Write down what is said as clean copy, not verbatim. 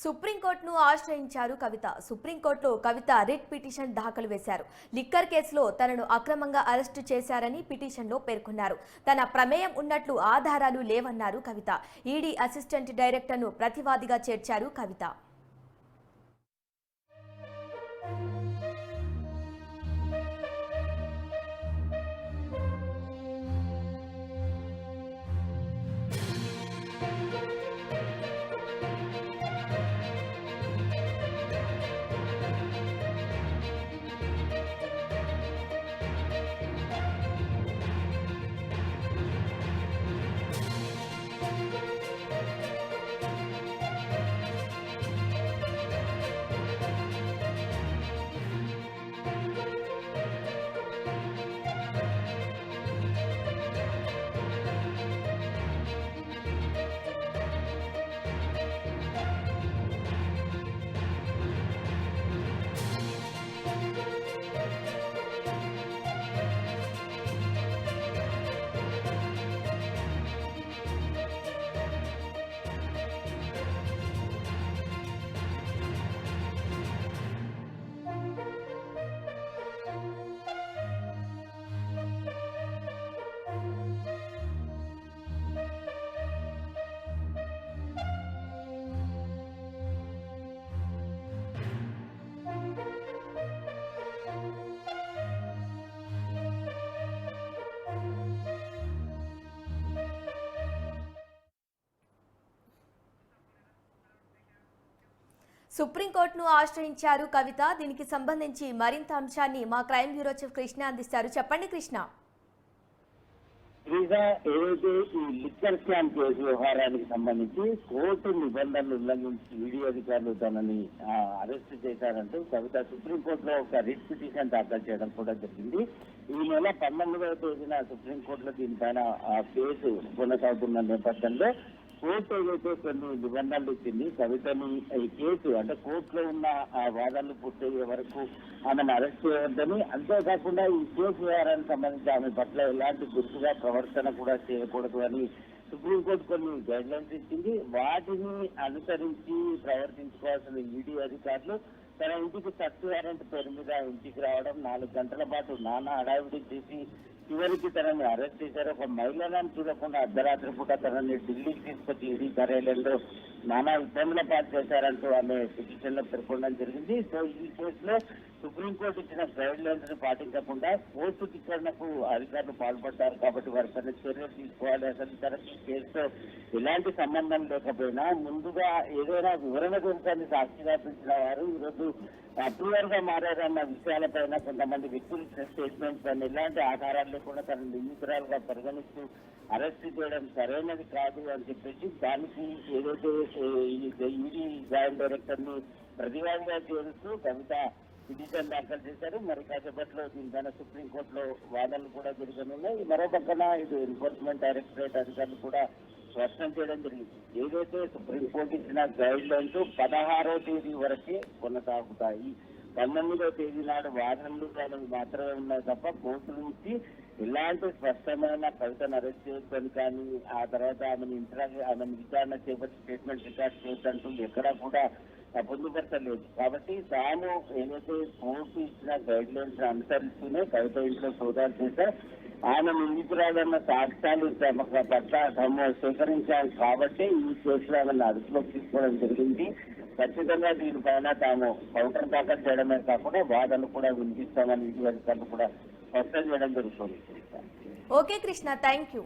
సుప్రీంకోర్టును ఆశ్రయించారు కవిత. సుప్రీంకోర్టులో కవిత రిట్ పిటిషన్ దాఖలు చేశారు. లిక్కర్ కేసులో తనను అక్రమంగా అరెస్టు చేశారని పిటిషన్లో పేర్కొన్నారు. తన ప్రమేయం ఉన్నట్లు ఆధారాలు లేవన్నారు కవిత. ఈడీ అసిస్టెంట్ డైరెక్టర్ను ప్రతివాదిగా చేర్చారు కవిత. సుప్రీంకోర్టును ఆశ్రయించారు కవిత. దీనికి సంబంధించి మరింత అంశాన్ని మా క్రైమ్ బ్యూరో చీఫ్ కృష్ణ అందిస్తారు. చెప్పండి కృష్ణ. ఏదైతే ఈ లిక్కర్ స్కామ్ కేసు వ్యవహారానికి సంబంధించి కోర్టు నిబంధనలు ఉల్లంఘించి ఈడీ అధికారులు తనని అరెస్ట్ చేశారంటూ కవిత సుప్రీంకోర్టులో ఒక రిట్ పిటిషన్ దాఖలు చేయడం కూడా జరిగింది. ఈ నెల 19వ తేదీన సుప్రీంకోర్టులో దీనిపైన కేసు కొనసాగుతున్న నేపథ్యంలో కోర్టు ఏదైతే కొన్ని నిబంధనలు ఇచ్చింది కవితని ఈ కేసు అంటే కోర్టులో ఉన్న ఆ వాదనలు పూర్తయ్యే వరకు ఆమెను అరెస్ట్ చేయవద్దని, అంతేకాకుండా ఈ కేసు వ్యవహారానికి సంబంధించి ఆమె పట్ల ఎలాంటి గుర్తుగా ప్రవర్తన కూడా చేయకూడదు అని సుప్రీంకోర్టు కొన్ని గైడ్ లైన్స్ ఇచ్చింది. వాటిని అనుసరించి ప్రవర్తించుకోవాల్సిన ఈడీ అధికారులు తన ఇంటికి సర్చ్ వారెంట్ పేరు మీద ఇంటికి రావడం, 4 గంటల పాటు నానా హడావిడి చేసి చివరికి తనని అరెస్ట్ చేశారు. ఒక మహిళలను చూడకుండా అర్ధరాత్రి పూట తనని ఢిల్లీకి తీసుకొచ్చి ఈడీ కార్యాలయంలో నానా ఇబ్బందుల పాటు చేశారంటూ ఆమె పిటిషన్ లో పేర్కొనడం జరిగింది. సో ఈ కేసులో సుప్రీంకోర్టు ఇచ్చిన గైడ్ లైన్స్ ను పాటించకుండా కోర్టు విచారణకు అధికారులు పాల్పడ్డారు కాబట్టి వారిపైన చర్యలు తీసుకోవాలి. అసలు తనకి కేసుతో ఎలాంటి సంబంధం లేకపోయినా ముందుగా ఏదైనా వివరణ గురించి సాక్షిగా పిలిచిన వారు ఈరోజు అప్రూవర్ గా మారారన్న విషయాలపైన కొంతమంది వ్యక్తులు స్టేట్మెంట్స్ పైన ఎలాంటి ఆధారాలు లేకుండా తన నిందితురాలుగా పరిగణిస్తూ అరెస్ట్ చేయడం సరైనది కాదు అని చెప్పేసి దానికి ఏదైతే ఈడీ జాయింట్ డైరెక్టర్ ని ప్రతివాదిగా చేరుస్తూ కవిత పిటిషన్ దాఖలు చేశారు. మరి కాసేపట్లో దీనిపైన సుప్రీంకోర్టులో వాదనలు కూడా జరగనున్నాయి. మరో పక్కన ఇది ఎన్ఫోర్స్మెంట్ డైరెక్టరేట్ అధికారులు కూడా స్పష్టం చేయడం జరిగింది. ఏదైతే సుప్రీంకోర్టు ఇచ్చిన గైడ్ లైన్స్ 16వ తేదీ వరకే కొనసాగుతాయి. 19వ తేదీ నాడు వాదనలు అనేవి మాత్రమే ఉన్నాయి తప్ప కోర్టు నుంచి ఎలాంటి స్పష్టమైన కవితను అరెస్ట్ చేయొచ్చని కానీ ఆ తర్వాత ఆమెను విచారణ చేపట్టి స్టేట్మెంట్ రికార్డ్ చేయొచ్చంటూ ఎక్కడా కూడా పొందుపరచలేదు. కాబట్టి తాను ఏదైతే కోర్టు ఇచ్చిన గైడ్ లైన్స్ అనుసరిస్తూనే కవిత ఇంట్లో సోదాలు చేస్తే ఆమె నిందితురాలన్న సాక్ష్యాలు తమ పట్ల తాము సేకరించాలి కాబట్టి ఈ కేసులో ఆమెను అదుపులోకి తీసుకోవడం జరిగింది. ఖచ్చితంగా దీనిపైన తాము కౌంటర్ దాఖలు చేయడమే కాకుండా వాదనలు కూడా వినిపిస్తామని అధికారులు కూడా స్పష్టం చేయడం జరుగుతుంది. Okay Krishna, thank you.